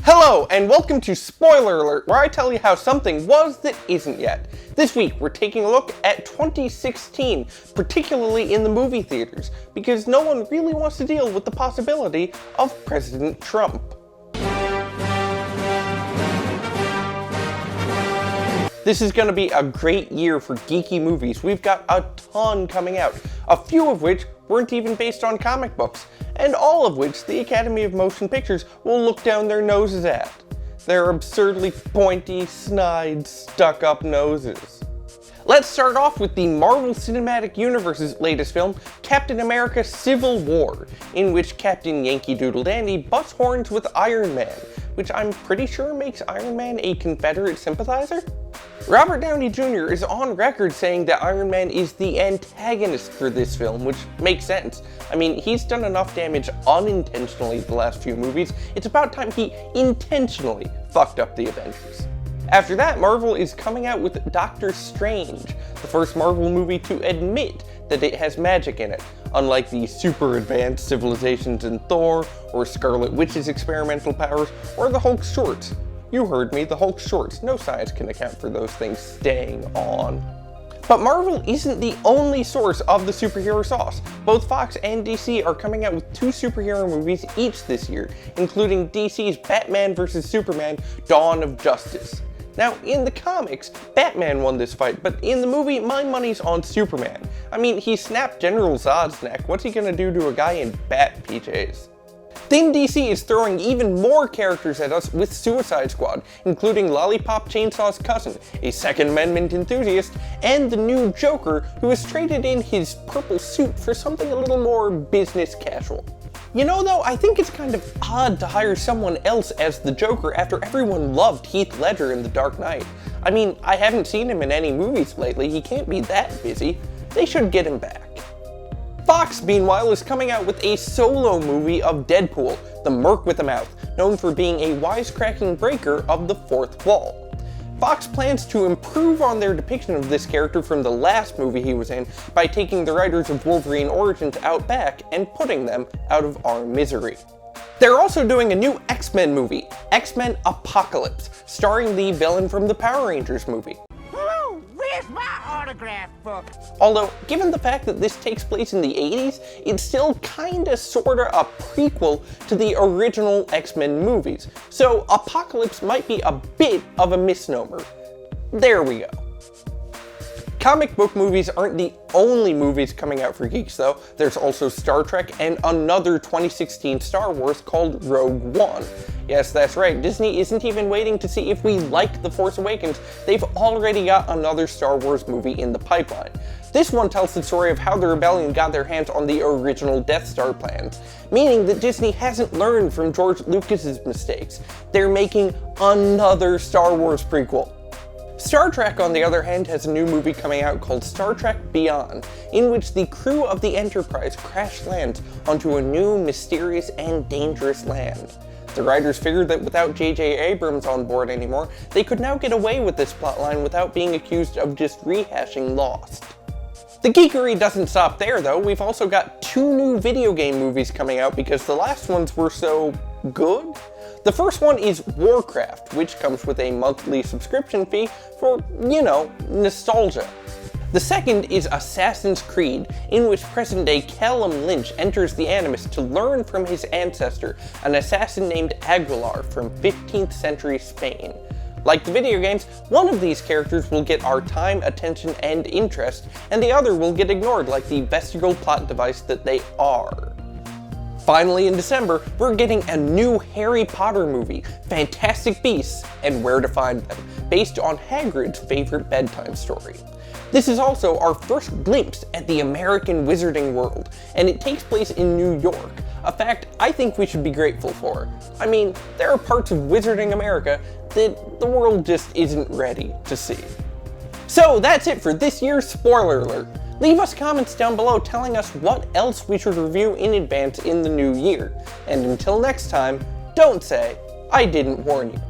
Hello, and welcome to Spoiler Alert, where I tell you how something was that isn't yet. This week, we're taking a look at 2016, particularly in the movie theaters, because no one really wants to deal with the possibility of President Trump. This is going to be a great year for geeky movies. We've got a ton coming out, a few of which weren't even based on comic books, and all of which the Academy of Motion Pictures will look down their noses at. Their absurdly pointy, snide, stuck-up noses. Let's start off with the Marvel Cinematic Universe's latest film, Captain America Civil War, in which Captain Yankee Doodle Dandy butts horns with Iron Man, which I'm pretty sure makes Iron Man a Confederate sympathizer? Robert Downey Jr. is on record saying that Iron Man is the antagonist for this film, which makes sense. I mean, he's done enough damage unintentionally the last few movies, it's about time he intentionally fucked up the Avengers. After that, Marvel is coming out with Doctor Strange, the first Marvel movie to admit that it has magic in it, unlike the super advanced civilizations in Thor, or Scarlet Witch's experimental powers, or the Hulk's shorts. You heard me, the Hulk shorts. No science can account for those things staying on. But Marvel isn't the only source of the superhero sauce. Both Fox and DC are coming out with 2 superhero movies each this year, including DC's Batman vs. Superman: Dawn of Justice. Now, in the comics, Batman won this fight, but in the movie, my money's on Superman. I mean, he snapped General Zod's neck. What's he gonna do to a guy in bat PJs? Then DC is throwing even more characters at us with Suicide Squad, including Lollipop Chainsaw's cousin, a Second Amendment enthusiast, and the new Joker, who has traded in his purple suit for something a little more business casual. You know though, I think it's kind of odd to hire someone else as the Joker after everyone loved Heath Ledger in The Dark Knight. I mean, I haven't seen him in any movies lately, he can't be that busy. They should get him back. Fox, meanwhile, is coming out with a solo movie of Deadpool, the Merc with a Mouth, known for being a wisecracking breaker of the fourth wall. Fox plans to improve on their depiction of this character from the last movie he was in by taking the writers of Wolverine Origins out back and putting them out of our misery. They're also doing a new X-Men movie, X-Men Apocalypse, starring the villain from the Power Rangers movie. Where's my autograph book? Although, given the fact that this takes place in the 80s, it's still kinda sorta a prequel to the original X-Men movies, so Apocalypse might be a bit of a misnomer. There we go. Comic book movies aren't the only movies coming out for geeks though. There's also Star Trek and another 2016 Star Wars called Rogue One. Yes, that's right, Disney isn't even waiting to see if we like The Force Awakens, they've already got another Star Wars movie in the pipeline. This one tells the story of how the rebellion got their hands on the original Death Star plans, meaning that Disney hasn't learned from George Lucas's mistakes. They're making another Star Wars prequel. Star Trek, on the other hand, has a new movie coming out called Star Trek Beyond, in which the crew of the Enterprise crash lands onto a new, mysterious, and dangerous land. The writers figured that without J.J. Abrams on board anymore, they could now get away with this plotline without being accused of just rehashing Lost. The geekery doesn't stop there though, we've also got 2 new video game movies coming out because the last ones were so good? The first one is Warcraft, which comes with a monthly subscription fee for, you know, nostalgia. The second is Assassin's Creed, in which present-day Callum Lynch enters the Animus to learn from his ancestor, an assassin named Aguilar from 15th century Spain. Like the video games, one of these characters will get our time, attention, and interest, and the other will get ignored like the vestigial plot device that they are. Finally, in December, we're getting a new Harry Potter movie, Fantastic Beasts and Where to Find Them, based on Hagrid's favorite bedtime story. This is also our first glimpse at the American wizarding world, and it takes place in New York, a fact I think we should be grateful for. I mean, there are parts of wizarding America that the world just isn't ready to see. So that's it for this year's Spoiler Alert. Leave us comments down below telling us what else we should review in advance in the new year. And until next time, don't say, I didn't warn you.